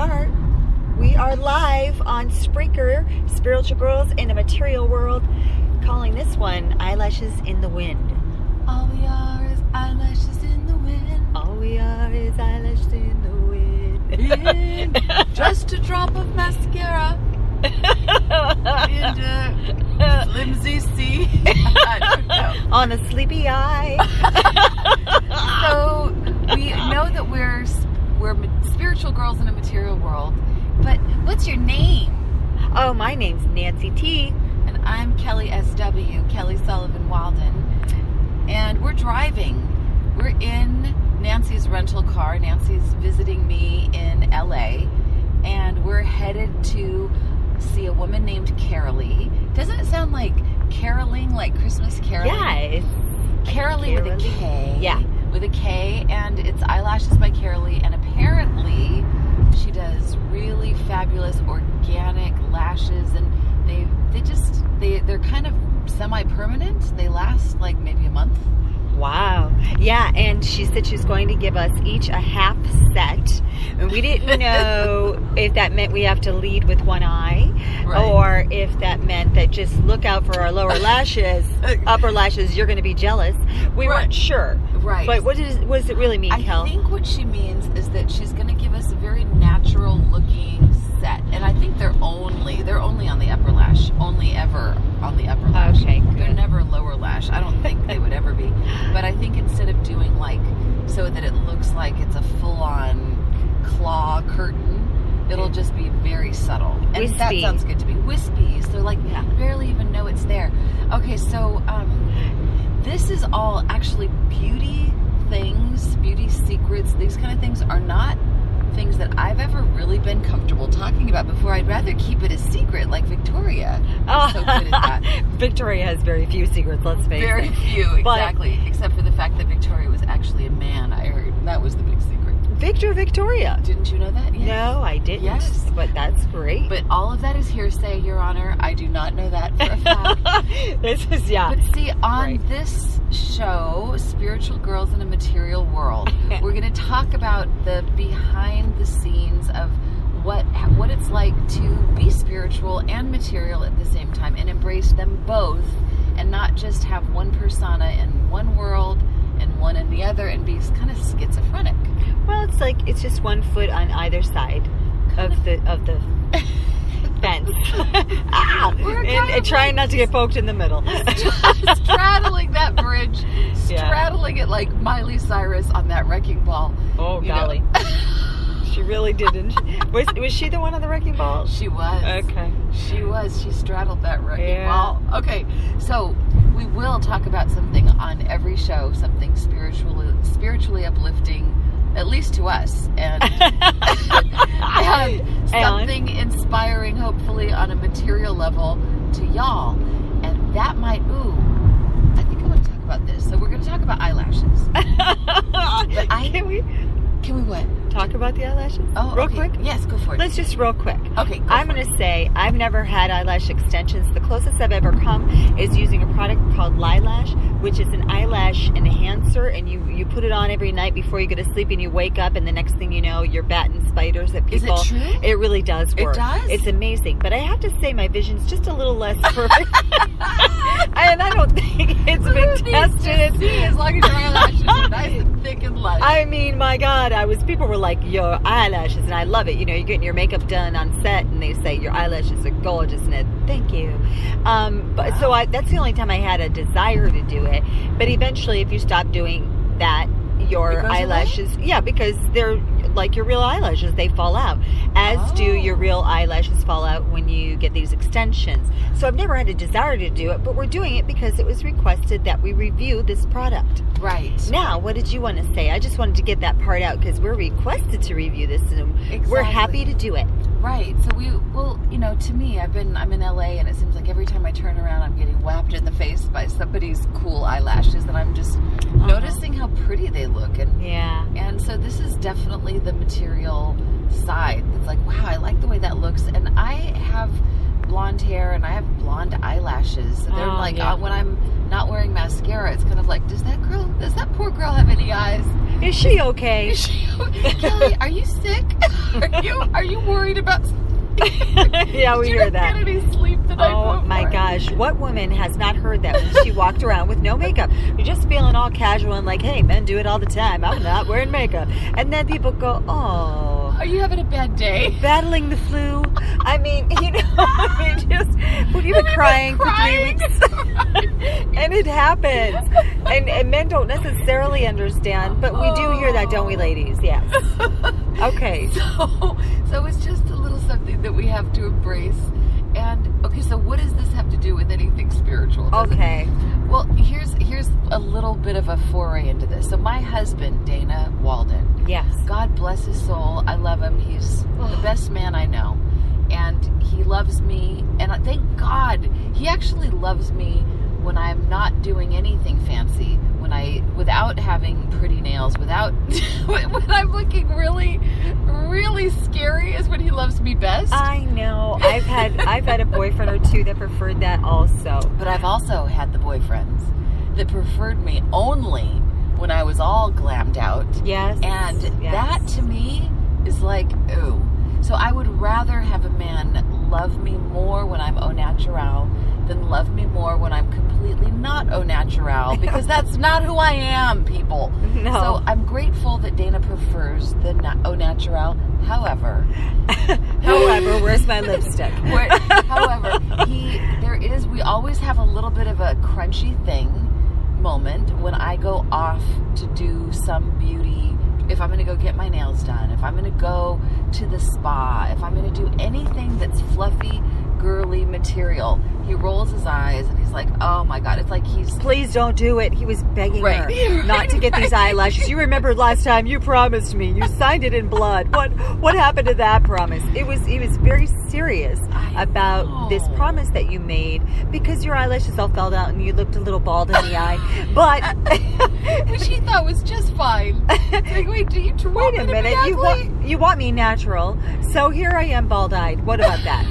are. We are live on Spreaker, Spiritual Girls in a Material World, calling this one Eyelashes in the Wind. All we are is eyelashes in the wind. All we are is eyelashes in the wind. In just a drop of mascara. Into flimsy sea. I don't know. On a sleepy eye. So we know that we're spiritual girls in a material world. But what's your name? Oh, my name's Nancy T. And I'm Kelly S.W., Kelly Sullivan Walden. And we're driving. We're in Nancy's rental car. Nancy's visiting me in L.A. And we're headed to see a woman named Carolee. Doesn't it sound like caroling, like Christmas caroling? Yeah, it's Carolee with a K. Yeah. With a K, and it's Eyelashes by Carolee, and apparently she does really fabulous organic lashes, and they're kind of semi-permanent. They last like maybe a month. Wow. Yeah, and she said she was going to give us each a half set. And we didn't know if that meant we have to lead with one eye, right, or if that meant that just look out for our lower lashes, upper lashes, you're going to be jealous. We weren't sure. Right. But what does it really mean, Kel? I think what she means is that she's going to give us a very natural looking set. And I think they're only on the upper lash. Only ever on the upper lash. Okay, good. They're never lower lash. I don't think they would ever be. But I think instead of doing like so that it looks like it's a full-on claw curtain, it'll just be very subtle. And wispy. That sounds good to me. Wispy. So like barely even know it's there. Okay, so this is all actually beauty things, beauty secrets. These kind of things are not things that I've ever really been comfortable talking about before. I'd rather keep it a secret, like Victoria. Oh, so good at that. Victoria has very few secrets, let's face it. Very few, exactly. Except for the fact that Victoria was actually a man, I heard. That was the big secret. Victoria. Didn't you know that? Yes. No, I didn't. Yes. But that's great. But all of that is hearsay, Your Honor. I do not know that for a fact. This is, But see, on this show, Spiritual Girls in a Material World, we're going to talk about the behind the scenes of what it's like to be spiritual and material at the same time and embrace them both and not just have one persona in one world and one in the other and be kind of schizophrenic. Well, it's just one foot on either side of the fence. and trying not to get poked in the middle. Straddling that bridge, straddling it like Miley Cyrus on that wrecking ball. Oh, golly. She really didn't. Was she the one on the wrecking ball? She was. Okay. She was. She straddled that wrecking ball. Okay, so we will talk about something on every show, something spiritually uplifting, at least to us, and something inspiring, hopefully, on a material level to y'all. And that might, I think I want to talk about this. So we're going to talk about eyelashes. Can we what? Talk about the eyelashes? Oh, real okay. quick? Yes, go for it. Let's just real quick. Okay, I'm going to say I've never had eyelash extensions. The closest I've ever come is using a product called Eyelash, which is an eyelash enhancer, and you put it on every night before you go to sleep, and you wake up, and the next thing you know, you're batting spiders at people. Is it true? It really does work. It does? It's amazing. But I have to say my vision's just a little less perfect. And I don't think it's been tested. See, as long as your eyelashes are nice and thick and light. I mean, my God, people were like, your eyelashes, and I love it. You know, you're getting your makeup done on set, and they say your eyelashes are gorgeous, and thank you. But so that's the only time I had a desire to do it. But eventually, if you stop doing that, your eyelashes, because they're like your real eyelashes, they fall out, as do your real eyelashes fall out when you get these extensions. So I've never had a desire to do it, but we're doing it because it was requested that we review this product. Right. Now, what did you want to say? I just wanted to get that part out because we're requested to review this, and we're happy to do it. Right. So to me, I'm in LA, and it seems like every time I turn around, I'm getting whapped in the face by somebody's cool eyelashes, and I'm just noticing how pretty they look. And so this is definitely the material side. It's like, wow, I like the way that looks. And I have blonde hair and I have blonde eyelashes. So they're when I'm not wearing mascara, it's kind of like, does that poor girl have any eyes? Is she okay? Kelly, are you sick? Are you worried about? Yeah, we hear that. Did any sleep the night Oh before? my gosh, what woman has not heard that when she walked around with no makeup? You're just feeling all casual and like, hey, men do it all the time. I'm not wearing makeup. And then people go, oh, Are you having a bad day? battling the flu. I mean, you've been crying for 3 weeks. And it happens. And men don't necessarily understand, but we do hear that, don't we, ladies? Yes. Okay. So it's just a little something that we have to embrace. And okay, so what does this have to do with anything spiritual? Okay. Well, here's a little bit of a foray into this. So my husband, Dana Walden. Yes. God bless his soul. I love him. He's the best man I know. And he loves me. And thank God he actually loves me when I'm not doing anything fancy, without having pretty nails, when I'm looking really, really scary is when he loves me best. I know. I've had a boyfriend or two that preferred that also. But I've also had the boyfriends that preferred me only when I was all glammed out. Yes. And yes. that to me is like, ooh. So I would rather have a man love me more when I'm au naturel than love me more when I'm completely not au naturel, because that's not who I am, people. No. So I'm grateful that Dana prefers the au naturel. However, where's my lipstick? We always have a little bit of a crunchy thing moment when I go off to do some beauty. If I'm going to go get my nails done, if I'm going to go to the spa, if I'm going to do anything that's fluffy, girly material, he rolls his eyes and he's like, oh my God. It's like please don't do it. He was begging her not to get these eyelashes. You remember last time you promised me. You signed it in blood. What happened to that promise? He was very serious about this promise that you made because your eyelashes all fell out and you looked a little bald in the eye. But which he thought was just fine. Like, wait, do you wait a minute? You want me natural? So here I am, bald-eyed. What about that?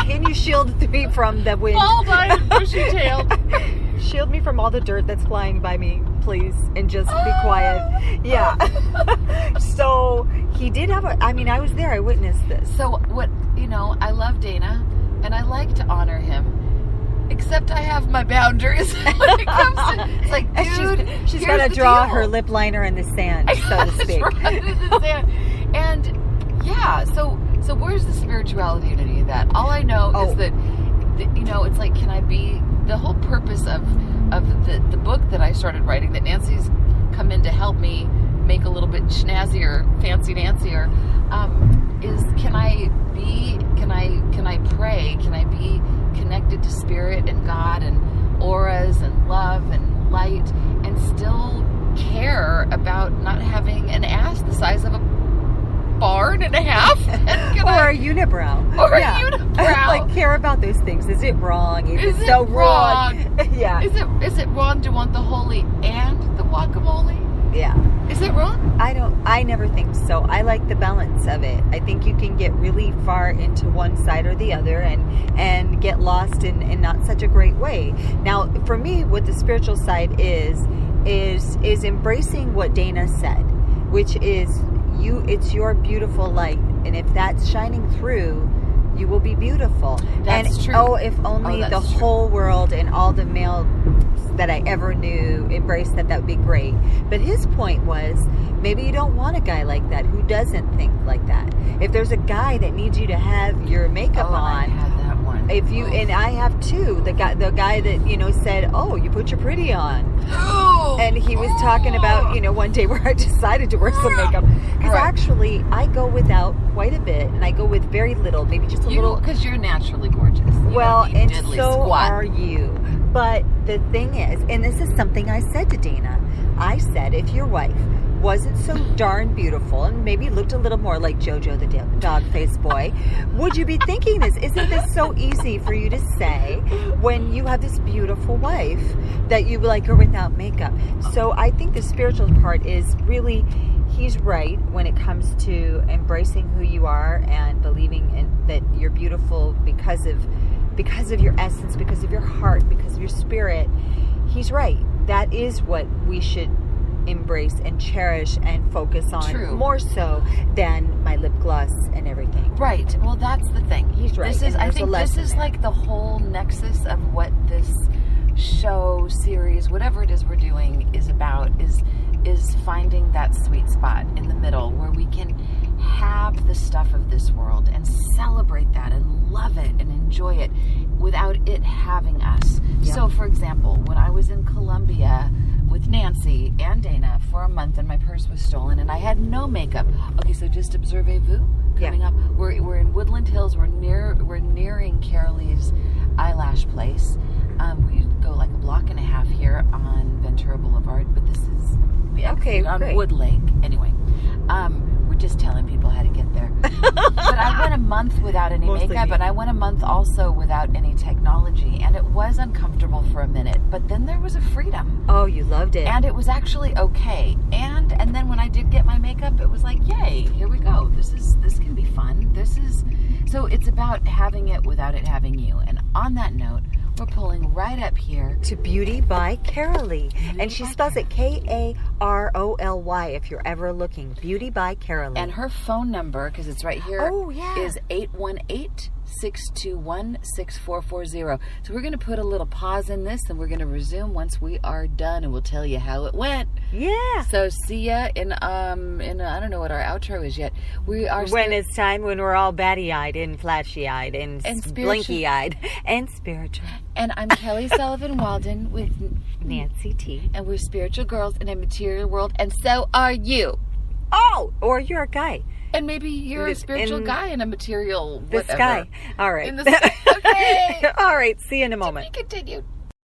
Can you shield me from the wind? Bald-eyed and bushy-tailed. Shield me from all the dirt that's flying by me, please, and just be quiet. Yeah. So he did have I was there. I witnessed this. So I love Dana, and I like to honor him, except I have my boundaries when it comes to, it's like, dude, she's got to draw her lip liner in the sand, so to speak. And yeah, so where's the spirituality in any of that? All I know is that it's like, can I be the whole purpose of the book that I started writing, that Nancy's come in to help me make a little bit snazzier, fancy Nancier, is can I pray? Can I be connected to spirit and God and auras and love and light and still care about not having an ass the size of a barn and a half? Or a unibrow. Or a unibrow. Like, care about those things. Is it wrong? Is it so wrong? Yeah. Is it wrong to want the holy and the guacamole? Yeah. Is it wrong? I never think so. I like the balance of it. I think you can get really far into one side or the other and get lost in not such a great way. Now, for me, what the spiritual side is embracing what Dana said, which is it's your beautiful light, and if that's shining through, you will be beautiful. That's true. Oh, if only the whole world and all the male that I ever knew embraced that would be great. But his point was, maybe you don't want a guy like that who doesn't think like that. If there's a guy that needs you to have your makeup on, I had that one. if you and I have too, the guy that said, oh, you put your pretty on. And he was talking about, one day where I decided to wear some makeup. Because actually, I go without quite a bit, and I go with very little, maybe just a little. Because you're naturally gorgeous. And so are you. But the thing is, and this is something I said to Dana, I said, if your wife wasn't so darn beautiful and maybe looked a little more like Jojo the dog-faced boy, would you be thinking this? Isn't this so easy for you to say when you have this beautiful wife that you like her without makeup? So I think the spiritual part is really, he's right when it comes to embracing who you are and believing that you're beautiful because of your essence, because of your heart, because of your spirit. He's right. That is what we should embrace and cherish and focus on True. more so than my lip gloss and everything. Right. Well, that's the thing. He's right. This is, and I there's a think this lesson is there. like the whole nexus of what this show, series, whatever it is we're doing is about, is finding that sweet spot in the middle where we can have the stuff of this world and celebrate that and love it and enjoy it without it having us. Yep. So, for example, when I was in Colombia with Nancy and Dana for a month and my purse was stolen and I had no makeup. Okay, so just observez-vous coming up. We're in Woodland Hills. We're nearing Carolee's eyelash place. We go like a block and a half here on Ventura Boulevard, but this is on great. Wood Lake. Anyway, we're just telling people how to get there. But I went a month without any Mostly makeup, me. and I went a month also without any technology, and it was uncomfortable for a minute. But then there was a freedom. Oh, you loved it. And it was actually okay. And then when I did get my makeup, it was like, yay, here we go. This can be fun. So it's about having it without it having you. And on that note, we're pulling right up here to Beauty by Carolee. And she by spells it Karoly if you're ever looking. Beauty by Carolee. And her phone number, because it's right here, is 818-621-6440. So we're going to put a little pause in this, and we're going to resume once we are done, and we'll tell you how it went. Yeah. So see ya in I don't know what our outro is yet. We are When it's time when we're all batty-eyed and flashy-eyed and blinky-eyed and spiritual. And I'm Kelly Sullivan Walden with Nancy T. And we're spiritual girls in a material world, and so are you. Oh, or you're a guy. And maybe you're a spiritual guy in a material The whatever. sky. All right. In the sky. Okay. All right. See you in a moment. To be continued.